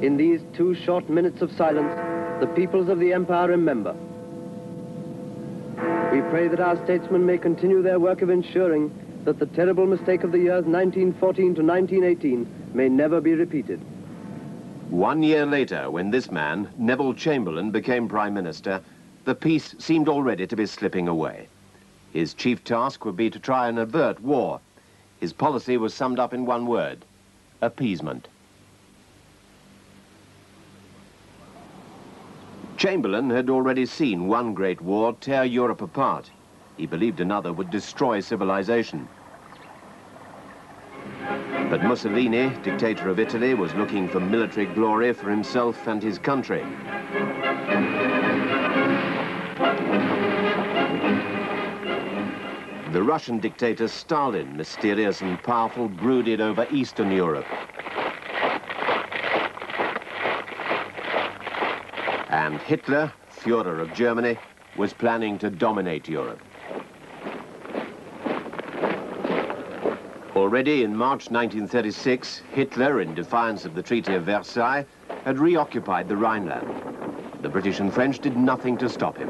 in these 2 short minutes of silence, the peoples of the empire remember. We pray that our statesmen may continue their work of ensuring that the terrible mistake of the years 1914 to 1918 may never be repeated. 1 year later, when this man, Neville Chamberlain, became Prime Minister, the peace seemed already to be slipping away. His chief task would be to try and avert war. His policy was summed up in one word: appeasement. Chamberlain had already seen one great war tear Europe apart. He believed another would destroy civilization. But Mussolini, dictator of Italy, was looking for military glory for himself and his country. The Russian dictator Stalin, mysterious and powerful, brooded over Eastern Europe. And Hitler, Führer of Germany, was planning to dominate Europe. Already in March 1936, Hitler, in defiance of the Treaty of Versailles, had reoccupied the Rhineland. The British and French did nothing to stop him.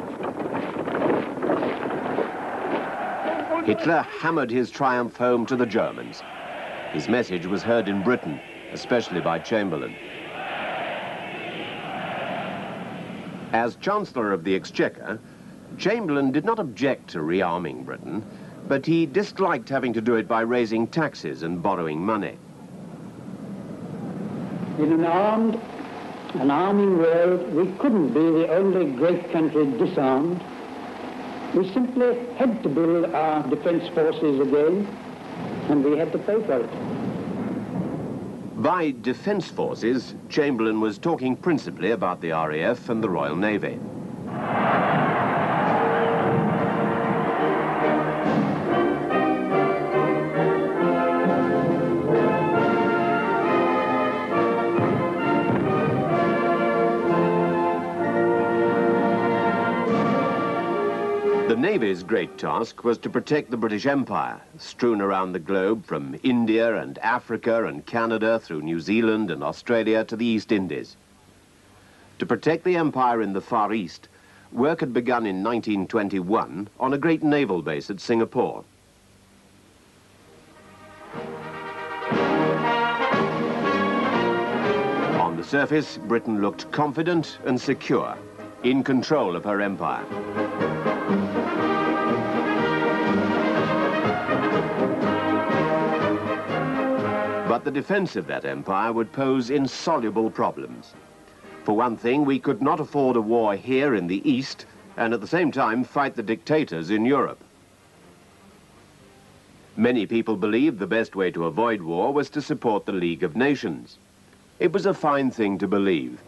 Hitler hammered his triumph home to the Germans. His message was heard in Britain, especially by Chamberlain. As Chancellor of the Exchequer, Chamberlain did not object to rearming Britain, but he disliked having to do it by raising taxes and borrowing money. In an arming world, we couldn't be the only great country disarmed. We simply had to build our defense forces again, and we had to pay for it. By defense forces, Chamberlain was talking principally about the RAF and the Royal Navy. The Navy's great task was to protect the British Empire, strewn around the globe from India and Africa and Canada through New Zealand and Australia to the East Indies. To protect the empire in the Far East, work had begun in 1921 on a great naval base at Singapore. On the surface, Britain looked confident and secure, in control of her empire. But the defense of that empire would pose insoluble problems. For one thing, we could not afford a war here in the East and at the same time fight the dictators in Europe. Many people believed the best way to avoid war was to support the League of Nations. It was a fine thing to believe.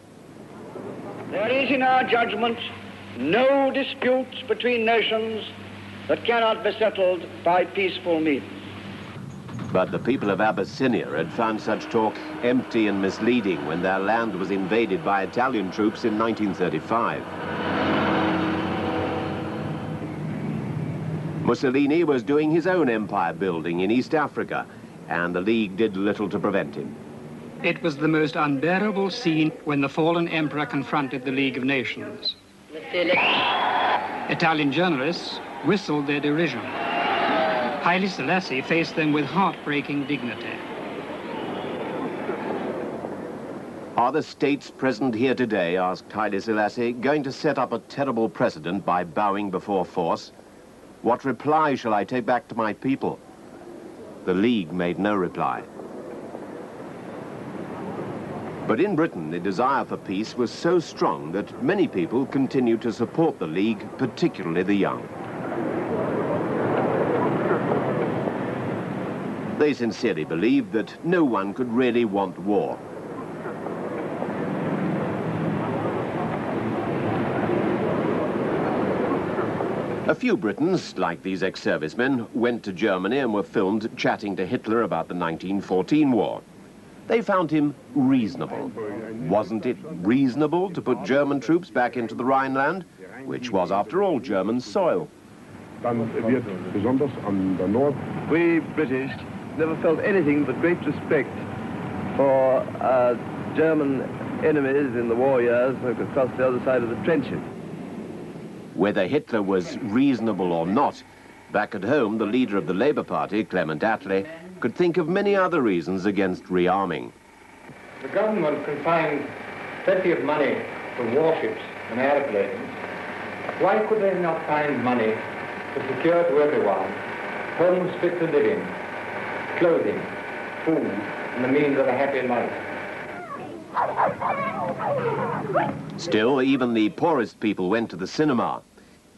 There is, in our judgment, no disputes between nations that cannot be settled by peaceful means. But the people of Abyssinia had found such talk empty and misleading when their land was invaded by Italian troops in 1935. Mussolini was doing his own empire building in East Africa, and the League did little to prevent him. It was the most unbearable scene when the fallen emperor confronted the League of Nations. Italian journalists whistled their derision. Haile Selassie faced them with heartbreaking dignity. Are the states present here today, asked Haile Selassie, going to set up a terrible precedent by bowing before force? What reply shall I take back to my people? The League made no reply. But in Britain, the desire for peace was so strong that many people continued to support the League, particularly the young. They sincerely believed that no one could really want war. A few Britons, like these ex-servicemen, went to Germany and were filmed chatting to Hitler about the 1914 war. They found him reasonable. Wasn't it reasonable to put German troops back into the Rhineland, which was, after all, German soil? We British never felt anything but great respect for German enemies in the war years across the other side of the trenches. Whether Hitler was reasonable or not, back at home, the leader of the Labour Party, Clement Attlee, could think of many other reasons against rearming. The government can find plenty of money for warships and airplanes. Why could they not find money to secure to everyone homes fit to live in, clothing, food, and the means of a happy life? Still, even the poorest people went to the cinema.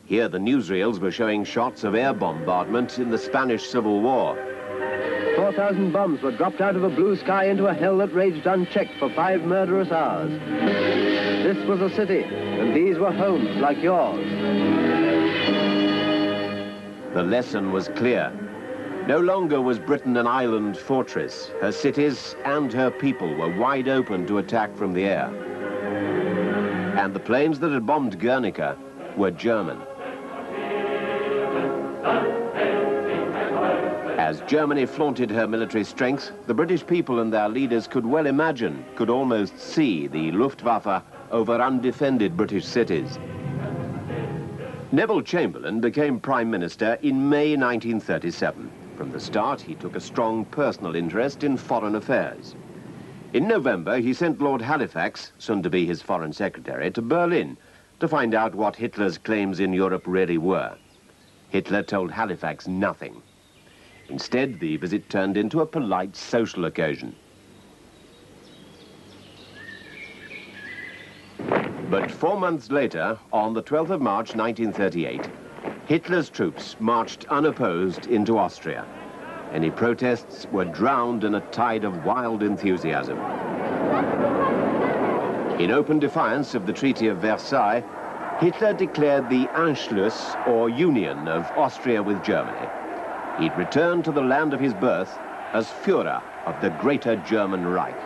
Here, the newsreels were showing shots of air bombardment in the Spanish Civil War. 4,000 bombs were dropped out of a blue sky into a hell that raged unchecked for 5 murderous hours. This was a city, and these were homes like yours. The lesson was clear. No longer was Britain an island fortress. Her cities and her people were wide open to attack from the air. And the planes that had bombed Guernica were German. As Germany flaunted her military strength, the British people and their leaders could well imagine, could almost see the Luftwaffe over undefended British cities. Neville Chamberlain became Prime Minister in May 1937. From the start, he took a strong personal interest in foreign affairs. In November, he sent Lord Halifax, soon to be his Foreign Secretary, to Berlin to find out what Hitler's claims in Europe really were. Hitler told Halifax nothing. Instead, the visit turned into a polite social occasion. But 4 months later, on the 12th of March 1938, Hitler's troops marched unopposed into Austria. Any protests were drowned in a tide of wild enthusiasm. In open defiance of the Treaty of Versailles, Hitler declared the Anschluss, or union, of Austria with Germany. He'd returned to the land of his birth as Führer of the Greater German Reich.